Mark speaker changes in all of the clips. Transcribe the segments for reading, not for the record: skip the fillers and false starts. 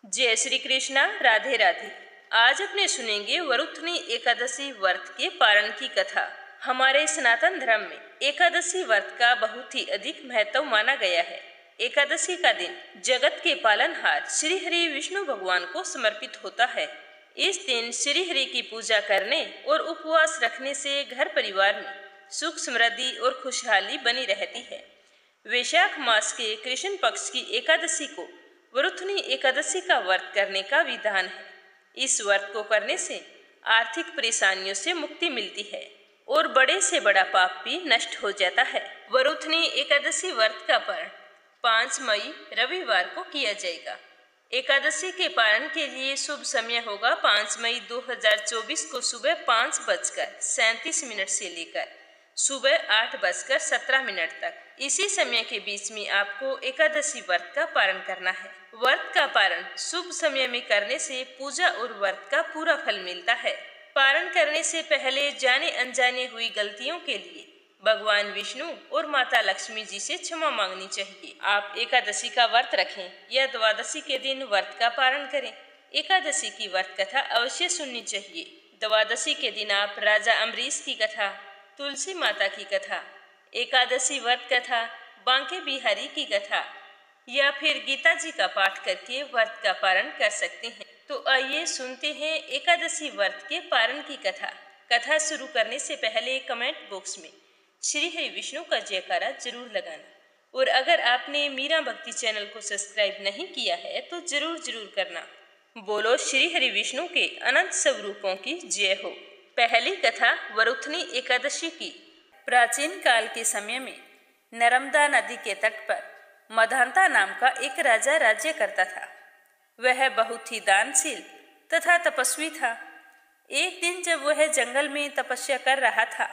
Speaker 1: जय श्री कृष्णा। राधे राधे। आज अपने सुनेंगे वरुथनी एकादशी व्रत के पारण की कथा। हमारे सनातन धर्म में एकादशी व्रत का बहुत ही अधिक महत्व माना गया है। एकादशी का दिन जगत के पालनहार श्री हरि विष्णु भगवान को समर्पित होता है। इस दिन श्री हरि की पूजा करने और उपवास रखने से घर परिवार में सुख समृद्धि और खुशहाली बनी रहती है। वैशाख मास के कृष्ण पक्ष की एकादशी को वरुथनी एकादशी का व्रत करने का विधान है। इस व्रत को करने से आर्थिक परेशानियों से मुक्ति मिलती है और बड़े से बड़ा पाप भी नष्ट हो जाता है। वरुथनी एकादशी व्रत का पारण 5 मई रविवार को किया जाएगा। एकादशी के पारण के लिए शुभ समय होगा 5 मई 2024 को सुबह 5:37 से लेकर सुबह 8:17 तक। इसी समय के बीच में आपको एकादशी व्रत का पारण करना है। व्रत का पारण शुभ समय में करने से पूजा और व्रत का पूरा फल मिलता है। पारण करने से पहले जाने अनजाने हुई गलतियों के लिए भगवान विष्णु और माता लक्ष्मी जी से क्षमा मांगनी चाहिए। आप एकादशी का व्रत रखें या द्वादशी के दिन व्रत का पारण करें। एकादशी की व्रत कथा अवश्य सुननी चाहिए। द्वादशी के दिन आप राजा अम्बरीश की कथा, तुलसी माता की कथा, एकादशी व्रत कथा, बांके बिहारी की कथा या फिर गीता जी का पाठ करके व्रत का पारण कर सकते हैं। तो आइए सुनते हैं एकादशी व्रत के पारण की कथा। कथा शुरू करने से पहले कमेंट बॉक्स में श्री हरि विष्णु का जयकारा जरूर लगाना और अगर आपने मीरा भक्ति चैनल को सब्सक्राइब नहीं किया है तो जरूर करना। बोलो श्री हरि विष्णु के अनंत स्वरूपों की जय हो। पहली कथा वरुथनी एकादशी की। प्राचीन काल के समय में नर्मदा नदी के तट पर मधांता नाम का एक राजा राज्य करता था। वह बहुत ही दानशील तथा तपस्वी था। एक दिन जब वह जंगल में तपस्या कर रहा था,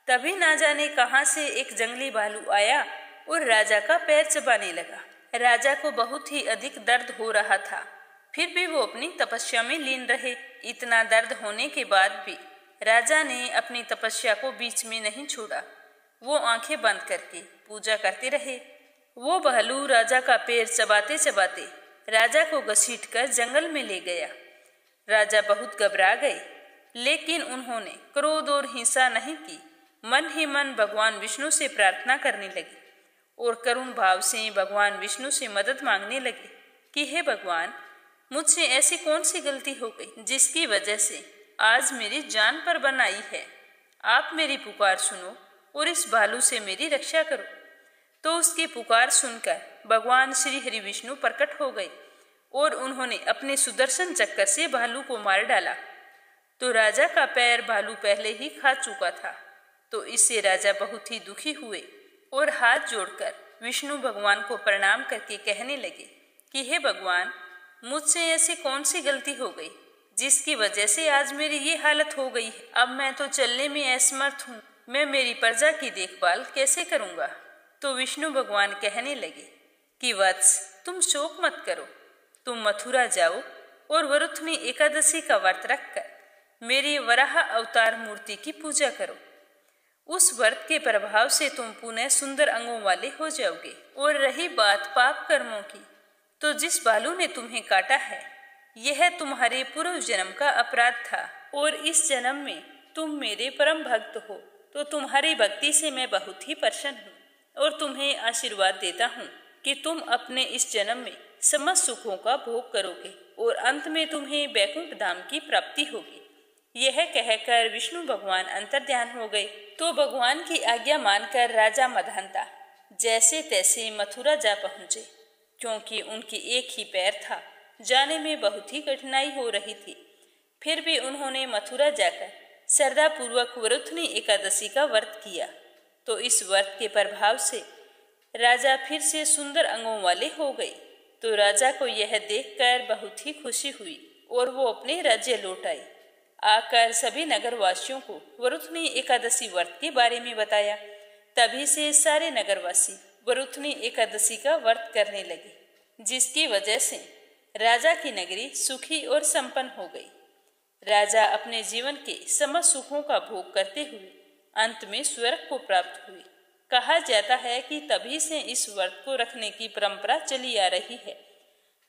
Speaker 1: तभी ना जाने कहां से एक जंगली भालू आया और राजा का पैर चबाने लगा। राजा को बहुत ही अधिक दर्द हो रहा था, फिर भी वो अपनी तपस्या में लीन रहे। इतना दर्द होने के बाद भी राजा ने अपनी तपस्या को बीच में नहीं छोड़ा। वो आंखें बंद करके पूजा करते रहे। वो भालू राजा का पैर चबाते चबाते राजा को घसीटकर जंगल में ले गया। राजा बहुत घबरा गए, लेकिन उन्होंने क्रोध और हिंसा नहीं की। मन ही मन भगवान विष्णु से प्रार्थना करने लगे और करुण भाव से भगवान विष्णु से मदद मांगने लगे कि हे भगवान, मुझसे ऐसी कौन सी गलती हो गई जिसकी वजह से आज मेरी जान पर बन आई है। आप मेरी पुकार सुनो और इस भालू से मेरी रक्षा करो। तो उसकी पुकार सुनकर भगवान श्री हरि विष्णु प्रकट हो गए और उन्होंने अपने सुदर्शन चक्कर से भालू को मार डाला। तो राजा का पैर भालू पहले ही खा चुका था। तो इससे राजा बहुत ही दुखी हुए और हाथ जोड़कर विष्णु भगवान को प्रणाम करके कहने लगे कि हे भगवान, मुझसे ऐसी कौन सी गलती हो गई जिसकी वजह से आज मेरी ये हालत हो गई है। अब मैं तो चलने में असमर्थ हूँ। मैं मेरी प्रजा की देखभाल कैसे करूँगा। तो विष्णु भगवान कहने लगे कि वत्स, तुम शोक मत करो। तुम मथुरा जाओ और वरुथनी एकादशी का व्रत रखकर मेरी वराह अवतार मूर्ति की पूजा करो। उस व्रत के प्रभाव से तुम पुनः सुंदर अंगों वाले हो जाओगे। और रही बात पाप कर्मों की, तो जिस भालू ने तुम्हें काटा है, यह तुम्हारे पूर्व जन्म का अपराध था और इस जन्म में तुम मेरे परम भक्त हो। तो तुम्हारी भक्ति से मैं बहुत ही प्रसन्न हूँ और तुम्हें आशीर्वाद देता हूँ कि तुम अपने इस जन्म में समस्त सुखों का भोग करोगे और अंत में तुम्हें बैकुंठ धाम की प्राप्ति होगी। यह कहकर विष्णु भगवान अंतर्ध्यान हो गए। तो भगवान की आज्ञा मानकर राजा मधांता जैसे तैसे मथुरा जा पहुँचे। क्योंकि उनकी एक ही पैर था, जाने में बहुत ही कठिनाई हो रही थी। फिर भी उन्होंने मथुरा जाकर श्रद्धा पूर्वक वरुथनी एकादशी का व्रत किया। तो इस व्रत के प्रभाव से राजा फिर से सुंदर अंगों वाले हो गए। तो राजा को यह देखकर बहुत ही खुशी हुई और वो अपने राज्य लौट आए। आकर सभी नगरवासियों को वरुथनी एकादशी व्रत के बारे में बताया। तभी से सारे नगरवासी वरुथनी एकादशी का व्रत करने लगे, जिसकी वजह से राजा की नगरी सुखी और संपन्न हो गई। राजा अपने जीवन के समस्त सुखों का भोग करते हुए अंत में स्वर्ग को प्राप्त हुए। कहा जाता है कि तभी से इस व्रत को रखने की परंपरा चली आ रही है।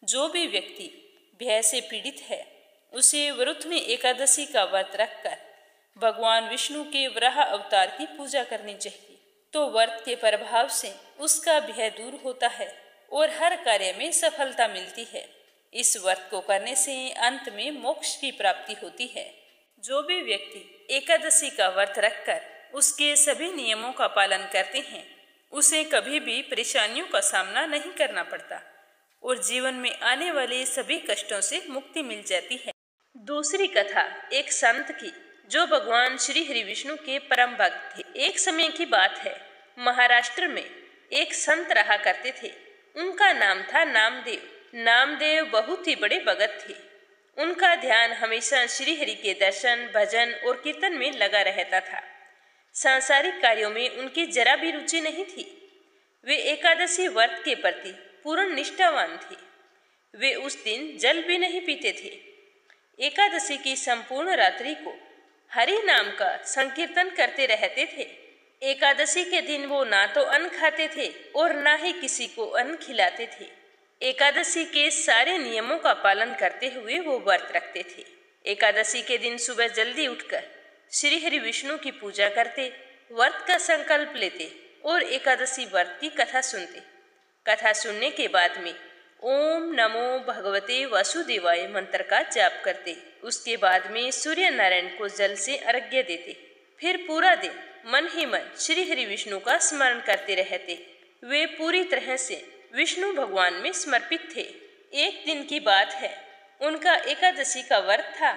Speaker 1: जो भी व्यक्ति भय से पीड़ित है, उसे वरुथनी एकादशी का व्रत रखकर भगवान विष्णु के वराह अवतार की पूजा करनी चाहिए। तो व्रत के प्रभाव से उसका भय दूर होता है और हर कार्य में सफलता मिलती है। इस व्रत को करने से अंत में मोक्ष की प्राप्ति होती है। जो भी व्यक्ति एकादशी का व्रत रखकर उसके सभी नियमों का पालन करते हैं, उसे कभी भी परेशानियों का सामना नहीं करना पड़ता और जीवन में आने वाले सभी कष्टों से मुक्ति मिल जाती है। दूसरी कथा एक संत की, जो भगवान श्री हरि विष्णु के परम भक्त थे। एक समय की बात है, महाराष्ट्र में एक संत रहा करते थे। उनका नाम था नामदेव। नामदेव बहुत ही बड़े भगत थे। उनका ध्यान हमेशा श्री हरि के दर्शन, भजन और कीर्तन में लगा रहता था। सांसारिक कार्यों में उनकी जरा भी रुचि नहीं थी। वे एकादशी व्रत के प्रति पूर्ण निष्ठावान थे। वे उस दिन जल भी नहीं पीते थे। एकादशी की संपूर्ण रात्रि को हरि नाम का संकीर्तन करते रहते थे। एकादशी के दिन वो ना तो अन्न खाते थे और ना ही किसी को अन्न खिलाते थे। एकादशी के सारे नियमों का पालन करते हुए वो व्रत रखते थे। एकादशी के दिन सुबह जल्दी उठकर श्री हरि विष्णु की पूजा करते, व्रत का संकल्प लेते और एकादशी व्रत की कथा सुनते। कथा सुनने के बाद में ओम नमो भगवते वासुदेवाय मंत्र का जाप करते। उसके बाद में सूर्य नारायण को जल से अर्घ्य देते। फिर पूरा दिन मन ही मन श्री हरि विष्णु का स्मरण करते रहते। वे पूरी तरह से विष्णु भगवान में समर्पित थे। एक दिन की बात है, उनका एकादशी का व्रत था,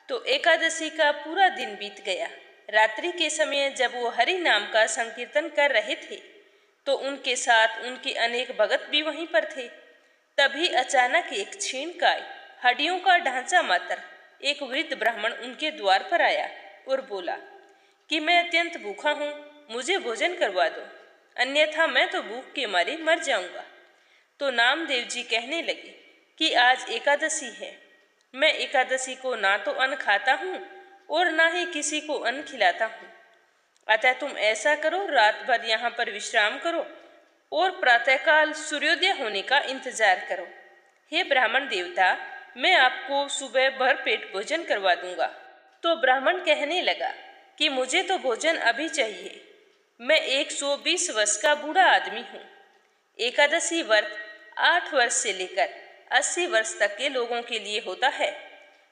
Speaker 1: तो एकादशी का पूरा दिन बीत गया। रात्रि के समय जब वो हरि नाम का संकीर्तन कर रहे थे, तो उनके साथ उनके अनेक भगत भी वहीं पर थे। तभी अचानक एक क्षीणकाय, हड्डियों का ढांचा मात्र एक वृद्ध ब्राह्मण उनके द्वार पर आया और बोला कि मैं अत्यंत भूखा हूँ, मुझे भोजन करवा दो, अन्यथा मैं तो भूख के मारे मर जाऊंगा। तो नामदेव जी कहने लगे कि आज एकादशी है, मैं एकादशी को ना तो अन्न खाता हूँ और ना ही किसी को अन्न खिलाता हूँ। अतः तुम ऐसा करो, रात भर यहाँ पर विश्राम करो और प्रातःकाल सूर्योदय होने का इंतजार करो। हे ब्राह्मण देवता, मैं आपको सुबह भर पेट भोजन करवा दूंगा। तो ब्राह्मण कहने लगा कि मुझे तो भोजन अभी चाहिए, मैं 120 वर्ष का बूढ़ा आदमी हूँ। एकादशी व्रत 8 वर्ष से लेकर 80 वर्ष तक के लोगों के लिए होता है।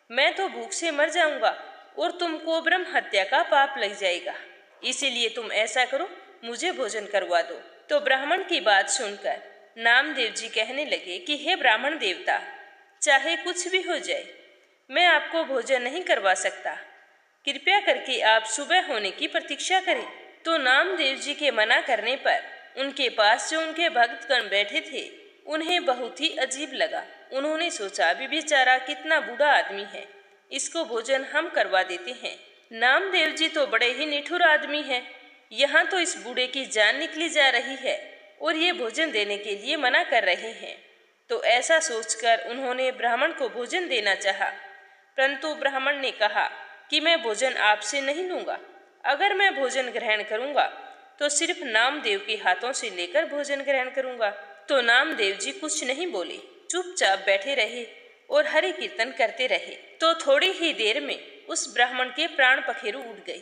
Speaker 1: मैं तो भूख से मर जाऊंगा और तुमको ब्रह्म हत्या का पाप लग जाएगा। इसीलिए तुम ऐसा करो, मुझे भोजन करवा दो। तो ब्राह्मण की बात सुनकर नामदेव जी कहने लगे कि हे ब्राह्मण देवता, चाहे कुछ भी हो जाए, मैं आपको भोजन नहीं करवा सकता। कृपया करके आप सुबह होने की प्रतीक्षा करें। तो नामदेव जी के मना करने पर उनके पास जो उनके भक्तगण बैठे थे, उन्हें बहुत ही अजीब लगा। उन्होंने सोचा, अभी बेचारा कितना बूढ़ा आदमी है, इसको भोजन हम करवा देते हैं। नामदेव जी तो बड़े ही निठुर आदमी हैं, यहाँ तो इस बूढ़े की जान निकली जा रही है और ये भोजन देने के लिए मना कर रहे हैं। तो ऐसा सोचकर उन्होंने ब्राह्मण को भोजन देना चाहा, परंतु ब्राह्मण ने कहा कि मैं भोजन आपसे नहीं लूंगा। अगर मैं भोजन ग्रहण करूंगा तो सिर्फ नामदेव के हाथों से लेकर भोजन ग्रहण करूंगा। तो नामदेव जी कुछ नहीं बोले, चुपचाप बैठे रहे और हरि कीर्तन करते रहे। तो थोड़ी ही देर में उस ब्राह्मण के प्राण पखेरु उड़ गई।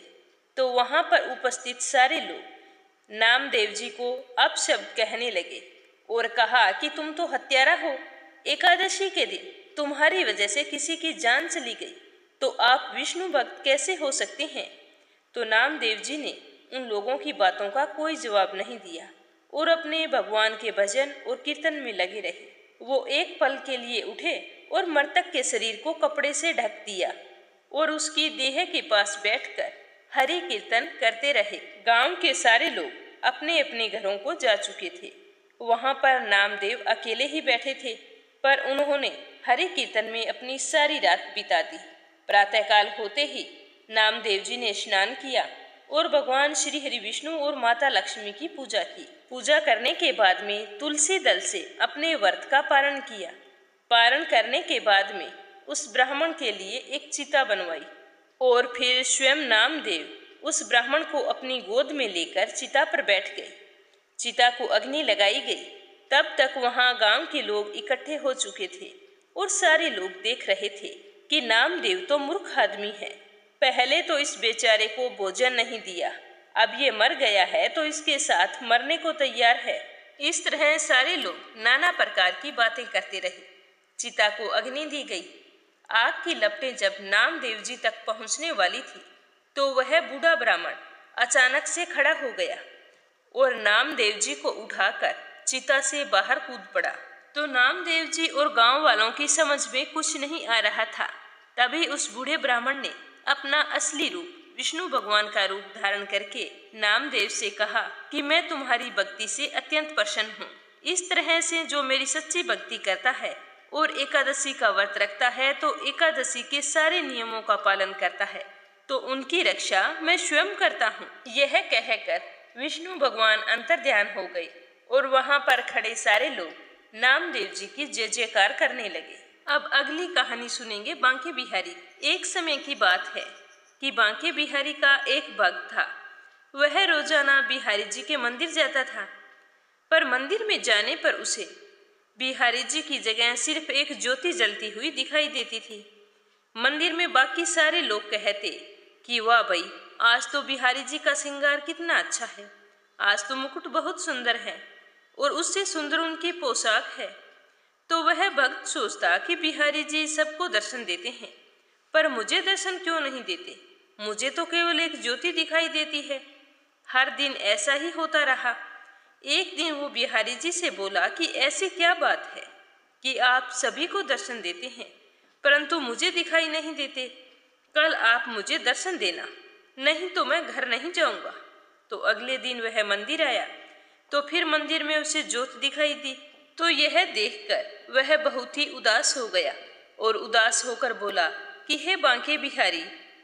Speaker 1: तो वहां पर उपस्थित सारे लोग नामदेव जी को अपशब्द कहने लगे और कहा कि तुम तो हत्यारा हो, एकादशी के दिन तुम्हारी वजह से किसी की जान चली गई, तो आप विष्णु भक्त कैसे हो सकते हैं। तो नामदेव जी ने उन लोगों की बातों का कोई जवाब नहीं दिया और अपने भगवान के भजन और कीर्तन में लगे रहे। वो एक पल के लिए उठे और मृतक के शरीर को कपड़े से ढक दिया और उसकी देह के पास बैठकर हरि कीर्तन करते रहे। गांव के सारे लोग अपने अपने घरों को जा चुके थे। वहां पर नामदेव अकेले ही बैठे थे, पर उन्होंने हरि कीर्तन में अपनी सारी रात बिता दी। प्रातःकाल होते ही नामदेव जी ने स्नान किया और भगवान श्री हरि विष्णु और माता लक्ष्मी की पूजा की। पूजा करने के बाद में तुलसी दल से अपने व्रत का पारण किया। पारण करने के बाद में उस ब्राह्मण के लिए एक चिता बनवाई और फिर स्वयं नामदेव उस ब्राह्मण को अपनी गोद में लेकर चिता पर बैठ गए। चिता को अग्नि लगाई गई। तब तक वहां गांव के लोग इकट्ठे हो चुके थे। और सारे लोग देख रहे थे कि नामदेव तो मूर्ख आदमी है। पहले तो इस बेचारे को भोजन नहीं दिया, अब ये मर गया है तो इसके साथ मरने को तैयार है। इस तरह सारे लोग नाना प्रकार की बातें करते रहे। चिता को अग्नि दी गई। आग की लपटें जब नामदेव जी तक पहुंचने वाली थी तो वह बूढ़ा ब्राह्मण अचानक से खड़ा हो गया और नामदेव जी को उठाकर चिता से बाहर कूद पड़ा। तो नामदेव जी और गांव वालों की समझ में कुछ नहीं आ रहा था। तभी उस बूढ़े ब्राह्मण ने अपना असली रूप विष्णु भगवान का रूप धारण करके नामदेव से कहा कि मैं तुम्हारी भक्ति से अत्यंत प्रसन्न हूँ। इस तरह से जो मेरी सच्ची भक्ति करता है और एकादशी का व्रत रखता है तो एकादशी के सारे नियमों का पालन करता है, तो उनकी रक्षा मैं स्वयं करता हूँ। यह कहकर विष्णु भगवान अंतर्ध्यान हो गए और वहाँ पर खड़े सारे लोग नामदेव जी की जय जयकार करने लगे। अब अगली कहानी सुनेंगे बांके बिहारी। एक समय की बात है कि बांके बिहारी का एक भक्त था। वह रोजाना बिहारी जी के मंदिर जाता था, पर मंदिर में जाने पर उसे बिहारी जी की जगह सिर्फ एक ज्योति जलती हुई दिखाई देती थी। मंदिर में बाकी सारे लोग कहते कि वाह भाई, आज तो बिहारी जी का श्रृंगार कितना अच्छा है, आज तो मुकुट बहुत सुंदर है और उससे सुंदर उनकी पोशाक है। तो वह भक्त सोचता कि बिहारी जी सबको दर्शन देते हैं, पर मुझे दर्शन क्यों नहीं देते? मुझे तो केवल एक ज्योति दिखाई देती है। हर दिन ऐसा ही होता रहा। एक दिन वो बिहारी जी से बोला कि ऐसी क्या बात है कि आप सभी को दर्शन देते हैं परंतु मुझे दिखाई नहीं देते। कल आप मुझे दर्शन देना, नहीं तो मैं घर नहीं जाऊंगा। तो अगले दिन वह मंदिर आया तो फिर मंदिर में उसे ज्योत दिखाई दी। तो यह देखकर वह बहुत ही उदास हो गया और उदास होकर बोला कि हे बांके बिहारी,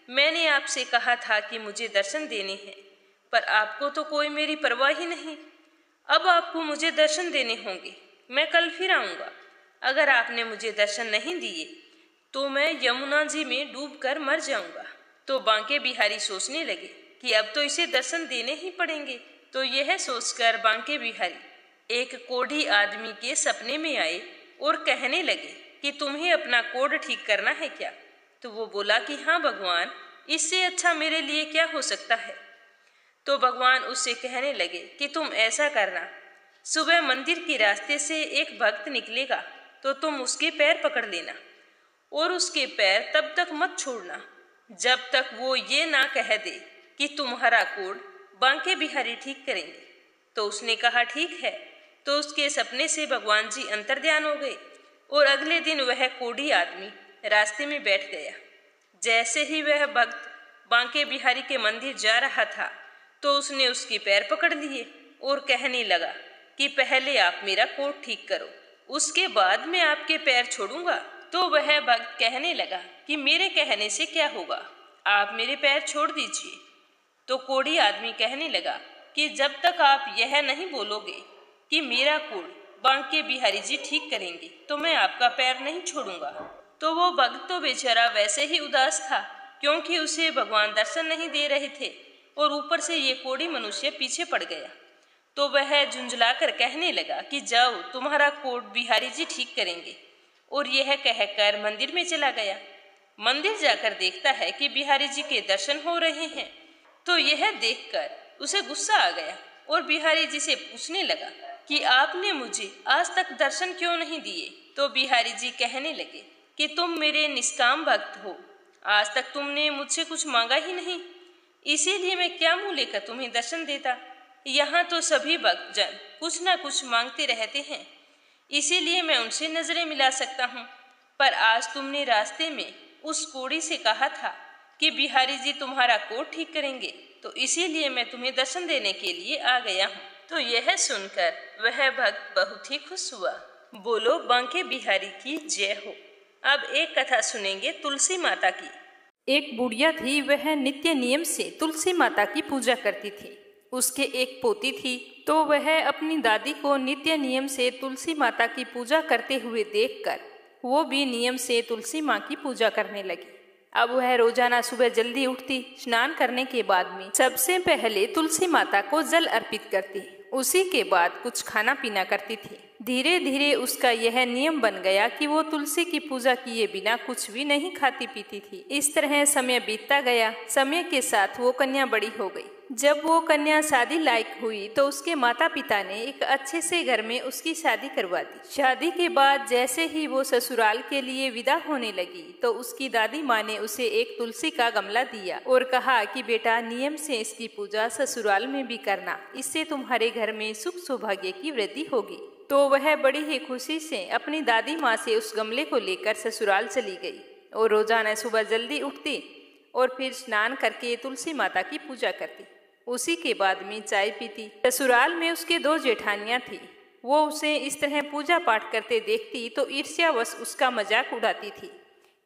Speaker 1: मैंने आपसे कहा था कि मुझे दर्शन देने हैं, पर आपको तो कोई मेरी परवाह ही नहीं। अब आपको मुझे दर्शन देने होंगे। मैं कल फिर आऊंगा। अगर आपने मुझे दर्शन नहीं दिए तो मैं यमुना जी में डूबकर मर जाऊंगा। तो बांके बिहारी सोचने लगे कि अब तो इसे दर्शन देने ही पड़ेंगे। तो यह सोचकर बांके बिहारी एक कोढ़ी आदमी के सपने में आए और कहने लगे कि तुम्हें अपना कोढ़ ठीक करना है क्या? तो वो बोला कि हाँ भगवान, इससे अच्छा मेरे लिए क्या हो सकता है। तो भगवान उससे कहने लगे कि तुम ऐसा करना, सुबह मंदिर के रास्ते से एक भक्त निकलेगा तो तुम उसके पैर पकड़ लेना और उसके पैर तब तक मत छोड़ना जब तक वो ये ना कह दे कि तुम्हारा कोढ़ बांके बिहारी ठीक करेंगे। तो उसने कहा ठीक है। तो उसके सपने से भगवान जी अंतर्ध्यान हो गए और अगले दिन वह कोढ़ी आदमी रास्ते में बैठ गया। जैसे ही वह भक्त बांके बिहारी के मंदिर जा रहा था तो उसने उसके पैर पकड़ लिए और कहने लगा कि पहले आप मेरा कोढ़ ठीक करो, उसके बाद मैं आपके पैर छोड़ूंगा। तो वह भक्त कहने लगा कि मेरे कहने से क्या होगा, आप मेरे पैर छोड़ दीजिए। तो कोढ़ी आदमी कहने लगा कि जब तक आप यह नहीं बोलोगे कि मेरा कोढ़ बांके बिहारी जी ठीक करेंगे तो मैं आपका पैर नहीं छोड़ूंगा। तो वो भक्त तो बेचारा वैसे ही उदास था क्योंकि उसे भगवान दर्शन नहीं दे रहे थे और ऊपर से ये कोढ़ी मनुष्य पीछे पड़ गया। तो वह झुंझलाकर कहने लगा कि जाओ, तुम्हारा कोढ़ बिहारी जी ठीक करेंगे, और यह कहकर मंदिर में चला गया। मंदिर जाकर देखता है कि बिहारी जी के दर्शन हो रहे हैं। तो यह देखकर उसे गुस्सा आ गया और बिहारी जी से पूछने लगा कि आपने मुझे आज तक दर्शन क्यों नहीं दिए। तो बिहारी जी कहने लगे कि तुम मेरे निष्काम भक्त हो, आज तक तुमने मुझसे कुछ मांगा ही नहीं, इसीलिए मैं क्या मुँह लेकर तुम्हें दर्शन देता। यहाँ तो सभी भक्तजन कुछ ना कुछ मांगते रहते हैं, इसीलिए मैं उनसे नजरें मिला सकता हूँ। पर आज तुमने रास्ते में उस कोढ़ी से कहा था कि बिहारी जी तुम्हारा कोढ़ ठीक करेंगे, तो इसीलिए मैं तुम्हें दर्शन देने के लिए आ गया हूँ। तो यह सुनकर वह भक्त बहुत ही खुश हुआ। बोलो बांके बिहारी की जय हो। अब एक कथा सुनेंगे तुलसी माता की। एक बुढ़िया थी, वह नित्य नियम से तुलसी माता की पूजा करती थी। उसके एक पोती थी, तो वह अपनी दादी को नित्य नियम से तुलसी माता की पूजा करते हुए देखकर वो भी नियम से तुलसी माँ की पूजा करने लगी। अब वह रोजाना सुबह जल्दी उठती, स्नान करने के बाद में सबसे पहले तुलसी माता को जल अर्पित करती, उसी के बाद कुछ खाना पीना करती थी। धीरे धीरे उसका यह नियम बन गया कि वो तुलसी की पूजा किए बिना कुछ भी नहीं खाती पीती थी। इस तरह समय बीतता गया। समय के साथ वो कन्या बड़ी हो गई। जब वो कन्या शादी लायक हुई तो उसके माता पिता ने एक अच्छे से घर में उसकी शादी करवा दी। शादी के बाद जैसे ही वो ससुराल के लिए विदा होने लगी तो उसकी दादी माँ ने उसे एक तुलसी का गमला दिया और कहा कि बेटा, नियम से इसकी पूजा ससुराल में भी करना, इससे तुम्हारे घर में सुख सौभाग्य की वृद्धि होगी। तो वह बड़ी ही खुशी से अपनी दादी माँ से उस गमले को लेकर ससुराल चली गई और रोजाना सुबह जल्दी उठती और फिर स्नान करके तुलसी माता की पूजा करती। उसी के बाद में चाय पीती। ससुराल में उसके 2 जेठानियां थी। वो उसे इस तरह पूजा पाठ करते देखती तो ईर्ष्यावश उसका मजाक उड़ाती थी।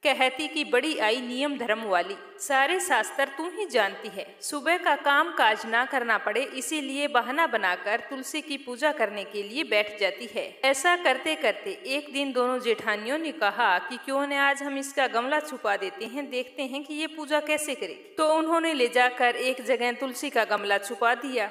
Speaker 1: कहती कि बड़ी आई नियम धर्म वाली, सारे शास्त्र तू ही जानती है। सुबह का काम काज ना करना पड़े इसीलिए बहाना बनाकर तुलसी की पूजा करने के लिए बैठ जाती है। ऐसा करते करते एक दिन दोनों जेठानियों ने कहा कि क्यों न आज हम इसका गमला छुपा देते हैं, देखते हैं कि ये पूजा कैसे करेगी। तो उन्होंने ले जाकर एक जगह तुलसी का गमला छुपा दिया।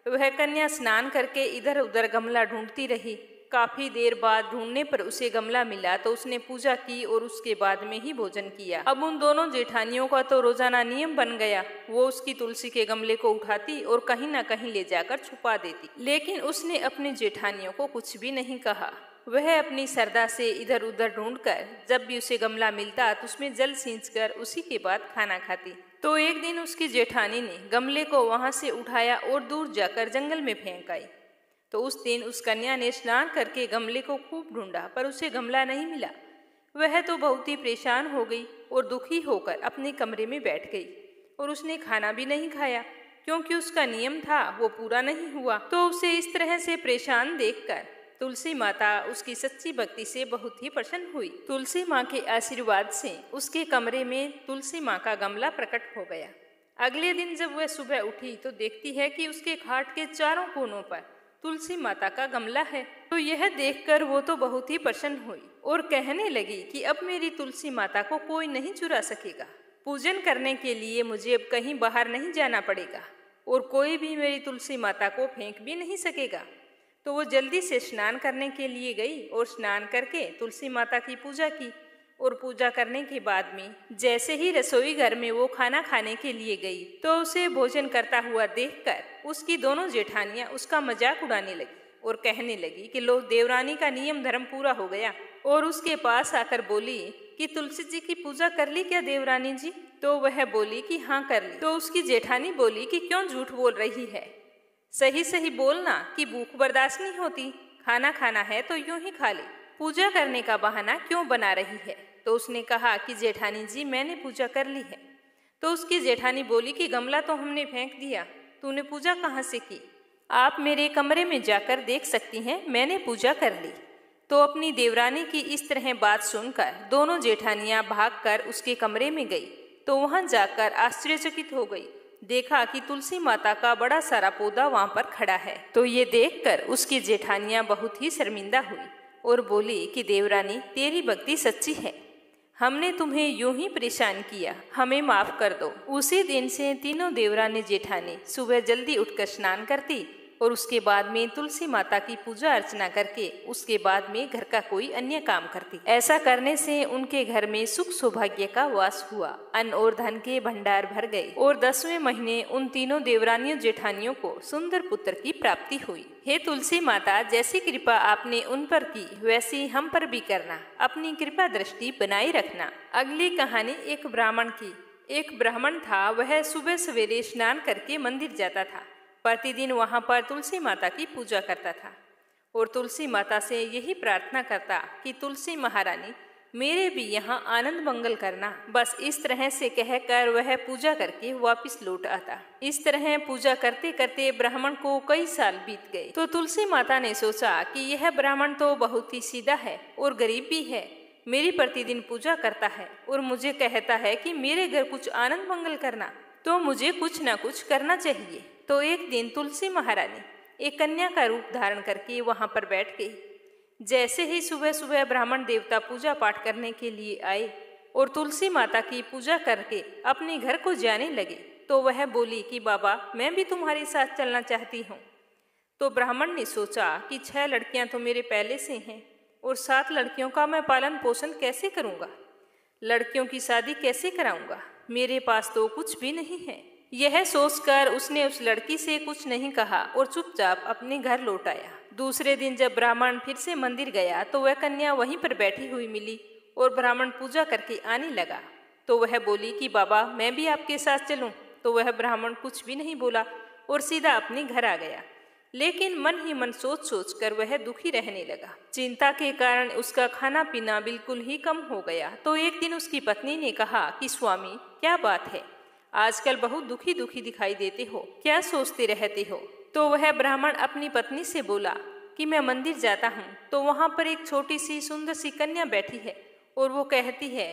Speaker 1: वह कन्या स्नान करके इधर उधर गमला ढूंढती रही। काफी देर बाद ढूंढने पर उसे गमला मिला तो उसने पूजा की और उसके बाद में ही भोजन किया। अब उन दोनों जेठानियों का तो रोजाना नियम बन गया। वो उसकी तुलसी के गमले को उठाती और कहीं ना कहीं ले जाकर छुपा देती। लेकिन उसने अपनी जेठानियों को कुछ भी नहीं कहा। वह अपनी श्रद्धा से इधर उधर ढूंढकर जब भी उसे गमला मिलता तो उसमें जल सींचकर उसी के बाद खाना खाती। तो एक दिन उसकी जेठानी ने गमले को वहां से उठाया और दूर जाकर जंगल में फेंक आई। तो उस दिन उस कन्या ने स्नान करके गमले को खूब ढूंढा पर उसे गमला नहीं मिला। वह तो बहुत ही परेशान हो गई और दुखी होकर अपने कमरे में बैठ गई और उसने खाना भी नहीं खाया क्योंकि उसका नियम था वो पूरा नहीं हुआ। तो उसे इस तरह से परेशान देखकर तुलसी माता उसकी सच्ची भक्ति से बहुत ही प्रसन्न हुई। तुलसी माँ के आशीर्वाद से उसके कमरे में तुलसी माँ का गमला प्रकट हो गया। अगले दिन जब वह सुबह उठी तो देखती है कि उसके खाट के चारों कोनों पर तुलसी माता का गमला है। तो यह देखकर वो तो बहुत ही प्रसन्न हुई और कहने लगी कि अब मेरी तुलसी माता को कोई नहीं चुरा सकेगा। पूजन करने के लिए मुझे अब कहीं बाहर नहीं जाना पड़ेगा और कोई भी मेरी तुलसी माता को फेंक भी नहीं सकेगा। तो वो जल्दी से स्नान करने के लिए गई और स्नान करके तुलसी माता की पूजा की और पूजा करने के बाद में जैसे ही रसोई घर में वो खाना खाने के लिए गई तो उसे भोजन करता हुआ देखकर उसकी दोनों जेठानियां उसका मजाक उड़ाने लगी और कहने लगी कि लो, देवरानी का नियम धर्म पूरा हो गया। और उसके पास आकर बोली कि तुलसी जी की पूजा कर ली क्या देवरानी जी? तो वह बोली कि हाँ कर ली। तो उसकी जेठानी बोली कि क्यों झूठ बोल रही है, सही सही बोलना कि भूख बर्दाश्त नहीं होती, खाना खाना है तो यूं ही खा ले, पूजा करने का बहाना क्यों बना रही है? तो उसने कहा कि जेठानी जी मैंने पूजा कर ली है। तो उसकी जेठानी बोली कि गमला तो हमने फेंक दिया, तूने पूजा कहाँ से की? आप मेरे कमरे में जाकर देख सकती हैं, मैंने पूजा कर ली। तो अपनी देवरानी की इस तरह बात सुनकर दोनों जेठानियां भागकर उसके कमरे में गई। तो वहां जाकर आश्चर्यचकित हो गई, देखा कि तुलसी माता का बड़ा सारा पौधा वहां पर खड़ा है। तो ये देखकर उसकी जेठानियां बहुत ही शर्मिंदा हुई और बोली कि देवरानी तेरी भक्ति सच्ची है, हमने तुम्हें यूं ही परेशान किया, हमें माफ कर दो। उसी दिन से तीनों देवरानी जेठानी सुबह जल्दी उठकर स्नान करती और उसके बाद में तुलसी माता की पूजा अर्चना करके उसके बाद में घर का कोई अन्य काम करती। ऐसा करने से उनके घर में सुख सौभाग्य का वास हुआ, अन्न और धन के भंडार भर गए और 10वें महीने उन तीनों देवरानियों जेठानियों को सुंदर पुत्र की प्राप्ति हुई। हे तुलसी माता, जैसी कृपा आपने उन पर की वैसी हम पर भी करना, अपनी कृपा दृष्टि बनाए रखना। अगली कहानी एक ब्राह्मण की। एक ब्राह्मण था, वह सुबह सवेरे स्नान करके मंदिर जाता था। प्रतिदिन वहां पर तुलसी माता की पूजा करता था और तुलसी माता से यही प्रार्थना करता कि तुलसी महारानी मेरे भी यहाँ आनंद मंगल करना। बस इस तरह से कहकर वह पूजा करके वापस लौट आता। इस तरह पूजा करते करते ब्राह्मण को कई साल बीत गए। तो तुलसी माता ने सोचा कि यह ब्राह्मण तो बहुत ही सीधा है और गरीब भी है, मेरी प्रतिदिन पूजा करता है और मुझे कहता है कि मेरे घर कुछ आनंद मंगल करना, तो मुझे कुछ न कुछ करना चाहिए। तो एक दिन तुलसी महारानी एक कन्या का रूप धारण करके वहां पर बैठ गई। जैसे ही सुबह सुबह ब्राह्मण देवता पूजा पाठ करने के लिए आए और तुलसी माता की पूजा करके अपने घर को जाने लगे तो वह बोली कि बाबा मैं भी तुम्हारे साथ चलना चाहती हूँ। तो ब्राह्मण ने सोचा कि 6 लड़कियां तो मेरे पहले से हैं और 7 लड़कियों का मैं पालन पोषण कैसे करूंगा, लड़कियों की शादी कैसे कराऊंगा, मेरे पास तो कुछ भी नहीं है। यह सोचकर उसने उस लड़की से कुछ नहीं कहा और चुपचाप अपने घर लौट आया। दूसरे दिन जब ब्राह्मण फिर से मंदिर गया तो वह कन्या वहीं पर बैठी हुई मिली और ब्राह्मण पूजा करके आने लगा। तो वह बोली कि बाबा मैं भी आपके साथ चलूं। तो वह ब्राह्मण कुछ भी नहीं बोला और सीधा अपने घर आ गया। लेकिन मन ही मन सोच सोच कर वह दुखी रहने लगा। चिंता के कारण उसका खाना पीना बिल्कुल ही कम हो गया। तो एक दिन उसकी पत्नी ने कहा कि स्वामी क्या बात है, आजकल बहुत दुखी दुखी दिखाई देते हो, क्या सोचते रहते हो। तो वह ब्राह्मण अपनी पत्नी से बोला कि मैं मंदिर जाता हूँ तो वहाँ पर एक छोटी सी सुंदर सी कन्या बैठी है और वो कहती है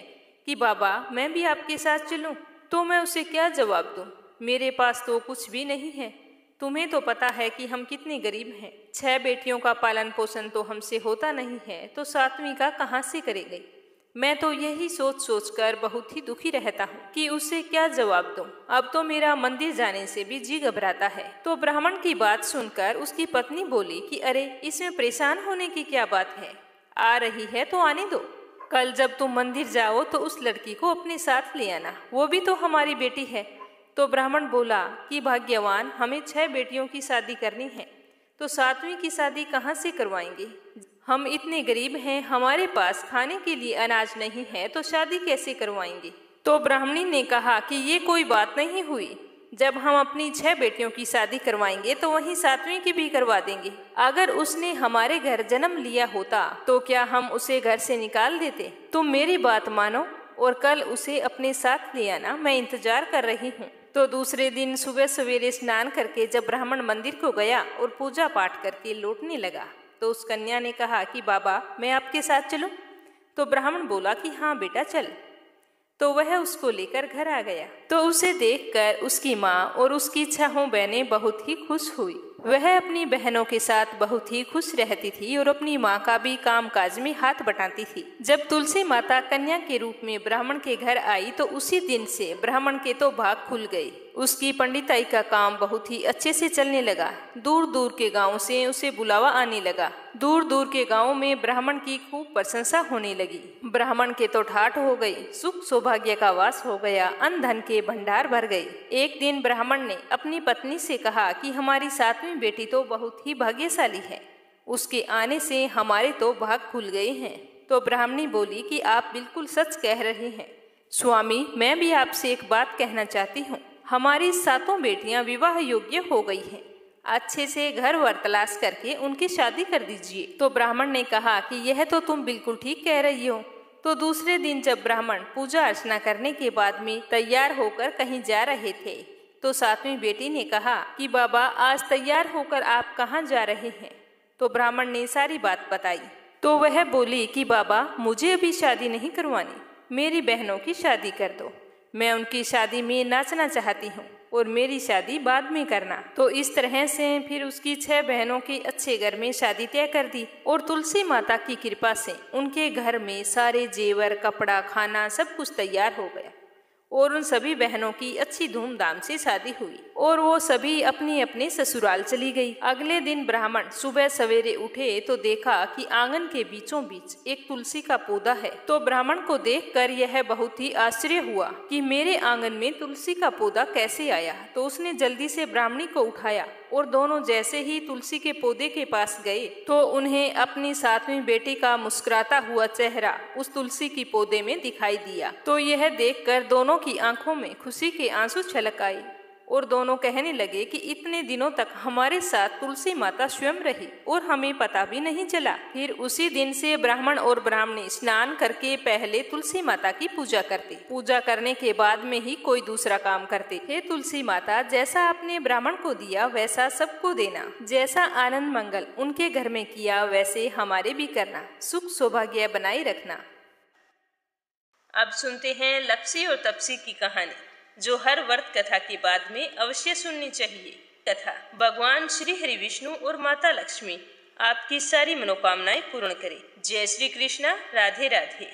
Speaker 1: कि बाबा मैं भी आपके साथ चलूं। तो मैं उसे क्या जवाब दूं, मेरे पास तो कुछ भी नहीं है। तुम्हें तो पता है कि हम कितने गरीब हैं, 6 बेटियों का पालन पोषण तो हमसे होता नहीं है, तो 7वीं का कहाँ से करेंगे। मैं तो यही सोच सोच कर बहुत ही दुखी रहता हूँ कि उसे क्या जवाब दूं। अब तो मेरा मंदिर जाने से भी जी घबराता है। तो ब्राह्मण की बात सुनकर उसकी पत्नी बोली कि अरे इसमें परेशान होने की क्या बात है, आ रही है तो आने दो। कल जब तुम मंदिर जाओ तो उस लड़की को अपने साथ ले आना, वो भी तो हमारी बेटी है। तो ब्राह्मण बोला कि भाग्यवान, हमें 6 बेटियों की शादी करनी है तो 7वीं की शादी कहाँ से करवाएंगे। हम इतने गरीब हैं, हमारे पास खाने के लिए अनाज नहीं है तो शादी कैसे करवाएंगे। तो ब्राह्मणी ने कहा कि ये कोई बात नहीं हुई, जब हम अपनी 6 बेटियों की शादी करवाएंगे तो वहीं 7वीं की भी करवा देंगे। अगर उसने हमारे घर जन्म लिया होता तो क्या हम उसे घर से निकाल देते। तुम मेरी बात मानो और कल उसे अपने साथ ले आना, मैं इंतजार कर रही हूँ। तो दूसरे दिन सुबह सवेरे स्नान करके जब ब्राह्मण मंदिर को गया और पूजा पाठ करके लौटने लगा तो उस कन्या ने कहा कि बाबा मैं आपके साथ चलूं। तो ब्राह्मण बोला कि हाँ बेटा चल। तो वह उसको लेकर घर आ गया। तो उसे देखकर उसकी माँ और उसकी 6 बहनें बहुत ही खुश हुई। वह अपनी बहनों के साथ बहुत ही खुश रहती थी और अपनी माँ का भी काम काज में हाथ बटाती थी। जब तुलसी माता कन्या के रूप में ब्राह्मण के घर आई तो उसी दिन से ब्राह्मण के तो भाग खुल गए। उसकी पंडिताई का काम बहुत ही अच्छे से चलने लगा। दूर दूर के गांव से उसे बुलावा आने लगा। दूर दूर के गांव में ब्राह्मण की खूब प्रशंसा होने लगी। ब्राह्मण के तो ठाठ हो गई, सुख सौभाग्य का वास हो गया, अन्न धन के भंडार भर गए। एक दिन ब्राह्मण ने अपनी पत्नी से कहा कि हमारी 7वीं बेटी तो बहुत ही भाग्यशाली है, उसके आने से हमारे तो भाग खुल गए हैं। तो ब्राह्मणी बोली कि आप बिल्कुल सच कह रहे हैं स्वामी, मैं भी आपसे एक बात कहना चाहती हूँ। हमारी 7 बेटियां विवाह योग्य हो गई हैं, अच्छे से घर वर तलाश करके उनकी शादी कर दीजिए। तो ब्राह्मण ने कहा कि यह तो तुम बिल्कुल ठीक कह रही हो। तो दूसरे दिन जब ब्राह्मण पूजा अर्चना करने के बाद में तैयार होकर कहीं जा रहे थे तो 7वीं बेटी ने कहा कि बाबा आज तैयार होकर आप कहाँ जा रहे हैं। तो ब्राह्मण ने सारी बात बताई। तो वह बोली कि बाबा मुझे अभी शादी नहीं करवानी, मेरी बहनों की शादी कर दो, मैं उनकी शादी में नाचना चाहती हूँ और मेरी शादी बाद में करना। तो इस तरह से फिर उसकी 6 बहनों की अच्छे घर में शादी तय कर दी और तुलसी माता की कृपा से उनके घर में सारे जेवर कपड़ा खाना सब कुछ तैयार हो गया और उन सभी बहनों की अच्छी धूमधाम से शादी हुई और वो सभी अपने अपने ससुराल चली गई। अगले दिन ब्राह्मण सुबह सवेरे उठे तो देखा कि आंगन के बीचों बीच एक तुलसी का पौधा है। तो ब्राह्मण को देखकर यह बहुत ही आश्चर्य हुआ कि मेरे आंगन में तुलसी का पौधा कैसे आया। तो उसने जल्दी से ब्राह्मणी को उठाया और दोनों जैसे ही तुलसी के पौधे के पास गए तो उन्हें अपनी 7वीं बेटी का मुस्कुराता हुआ चेहरा उस तुलसी की पौधे में दिखाई दिया। तो यह देखकर दोनों की आंखों में खुशी के आंसू छलक आए और दोनों कहने लगे कि इतने दिनों तक हमारे साथ तुलसी माता स्वयं रही और हमें पता भी नहीं चला। फिर उसी दिन से ब्राह्मण और ब्राह्मणी स्नान करके पहले तुलसी माता की पूजा करते, पूजा करने के बाद में ही कोई दूसरा काम करते। हे तुलसी माता, जैसा आपने ब्राह्मण को दिया वैसा सबको देना, जैसा आनंद मंगल उनके घर में किया वैसे हमारे भी करना, सुख सौभाग्य बनाए रखना। अब सुनते हैं लप्सी और तपसी की कहानी, जो हर व्रत कथा के बाद में अवश्य सुननी चाहिए। कथा। भगवान श्री हरि विष्णु और माता लक्ष्मी आपकी सारी मनोकामनाएं पूर्ण करें। जय श्री कृष्णा। राधे राधे।